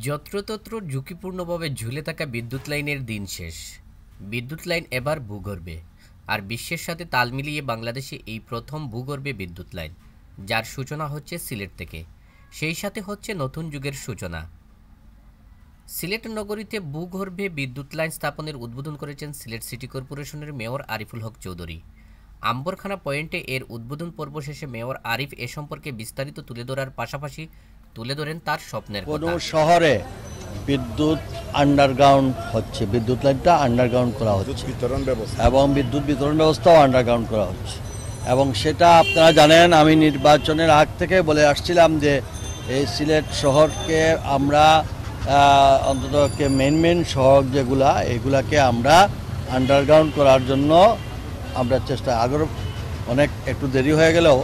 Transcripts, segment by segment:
যত্রতত্র ঝুঁকিপূর্ণভাবে ঝুলে থাকা বিদ্যুৎ লাইনের দিন শেষ। বিদ্যুৎ লাইন এবার ভূগর্ভে। আর বিশ্বের সাথে তাল মিলিয়ে বাংলাদেশে এই প্রথম ভূগর্ভে বিদ্যুৎ লাইন, যার সূচনা হচ্ছে সিলেট থেকে। সেই সাথে হচ্ছে নতুন যুগের সূচনা। সিলেট নগরীতে ভূগর্ভে বিদ্যুৎ লাইন স্থাপনের উদ্বোধন করেছেন সিলেট সিটি কর্পোরেশনের মেয়র আরিফুল হক চৌধুরী। আম্বরখানা পয়েন্টে এর উদ্বোধন পর্ব শেষে মেয়র আরিফ এ সম্পর্কে বিস্তারিত তুলে ধরার পাশাপাশি তুলে ধরেন তার স্বপ্নের কোনো কথা। শহরে বিদ্যুৎ আন্ডারগ্রাউন্ড হচ্ছে, বিদ্যুৎ লাইনটা আন্ডারগ্রাউন্ড করা হচ্ছে এবং বিদ্যুৎ বিতরণ ব্যবস্থাও আন্ডারগ্রাউন্ড করা হচ্ছে। এবং সেটা আপনারা জানেন, আমি নির্বাচনের আগ থেকে বলে আসছিলাম যে এই সিলেট শহরকে আমরা অন্তত মেন শহর যেগুলা, এগুলাকে আমরা আন্ডারগ্রাউন্ড করার জন্য আমরা চেষ্টা, আগেও অনেক একটু দেরি হয়ে গেলেও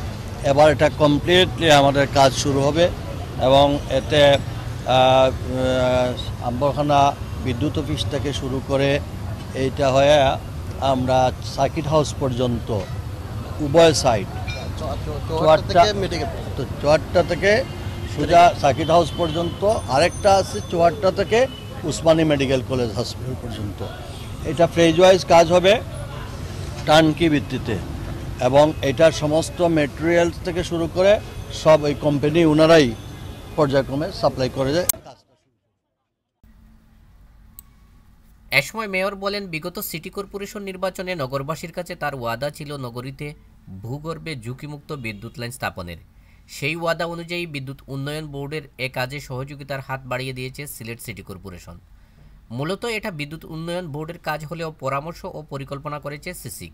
এবার এটা কমপ্লিটলি আমাদের কাজ শুরু হবে। এবং এতে আম্বরখানা বিদ্যুৎ অফিস থেকে শুরু করে এইটা হয়ে আমরা সার্কিট হাউস পর্যন্ত উভয় সাইড চুয়াট্টা থেকে সোজা সার্কিট হাউস পর্যন্ত, আরেকটা আছে চুয়াট্টা থেকে উসমানী মেডিকেল কলেজ হসপিটাল পর্যন্ত। এটা ফেজ ওয়াইজ কাজ হবে টার্নকি ভিত্তিতে, এবং এটার সমস্ত মেটেরিয়ালস থেকে শুরু করে সব এই কোম্পানি ওনারাই পর্যায়ক্রমে সাপ্লাই করে যায়। এ সময় মেয়র বলেন, বিগত সিটি কর্পোরেশন নির্বাচনে নগরবাসীর কাছে তার ওয়াদা ছিল নগরীতে ভূগর্ভে ঝুঁকিমুক্ত বিদ্যুৎ লাইন স্থাপনের। সেই ওয়াদা অনুযায়ী বিদ্যুৎ উন্নয়ন বোর্ডের এ কাজে সহযোগিতার হাত বাড়িয়ে দিয়েছে সিলেট সিটি কর্পোরেশন। মূলত এটা বিদ্যুৎ উন্নয়ন বোর্ডের কাজ হলেও পরামর্শ ও পরিকল্পনা করেছে সিসিক।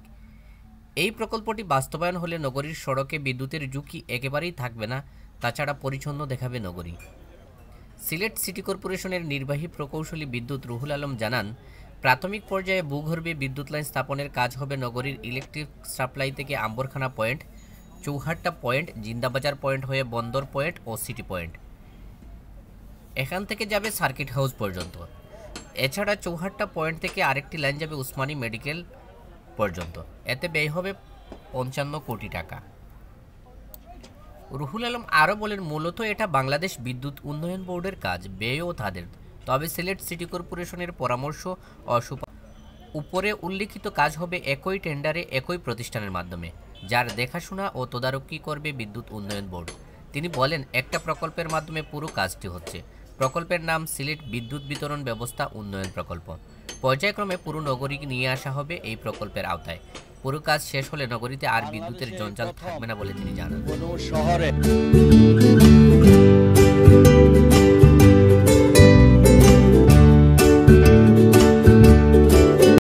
এই প্রকল্পটি বাস্তবায়ন হলে নগরীর সড়কে বিদ্যুতের ঝুঁকি একেবারেই থাকবে না, তাছাড়া পরিচ্ছন্ন দেখাবে নগরী। সিলেট সিটি কর্পোরেশনের নির্বাহী প্রকৌশলী বিদ্যুৎ রুহুল আলম জানান, প্রাথমিক পর্যায়ে ভূগর্ভে বিদ্যুৎ লাইন স্থাপনের কাজ হবে নগরীর ইলেকট্রিক সাপ্লাই থেকে Ambarkhana point, Chowhatta point, Zindabazar point হয়ে বন্দর পয়েন্ট ও সিটি পয়েন্ট। এখান থেকে যাবে সার্কিট হাউস পর্যন্ত। এছাড়া চৌহাট্টা পয়েন্ট থেকে আরেকটি লাইন যাবে উসমানী মেডিকেল পর্যন্ত। এতে ব্যয় হবে 55 কোটি টাকা। রুহুল আলম আরও বলেন, মূলত এটা বাংলাদেশ বিদ্যুৎ উন্নয়ন বোর্ডের কাজ, ব্যয়ও তাদের। তবে সিলেট সিটি কর্পোরেশনের পরামর্শ ও উপরে উল্লিখিত কাজ হবে একই টেন্ডারে একই প্রতিষ্ঠানের মাধ্যমে, যার দেখাশোনা ও তদারকি করবে বিদ্যুৎ উন্নয়ন বোর্ড। তিনি বলেন, একটা প্রকল্পের মাধ্যমে পুরো কাজটি হচ্ছে। প্রকল্পের নাম সিলেট বিদ্যুৎ বিতরণ ব্যবস্থা উন্নয়ন প্রকল্প। পর্যায়ক্রমে পুরো নগরী নিয়ে আসা হবে এই প্রকল্পের আওতায়। পুরো কাজ শেষ হলে নগরীতে আর বিদ্যুতের জঞ্জাল থাকবে না বলে তিনি জানান। কোনো শহরে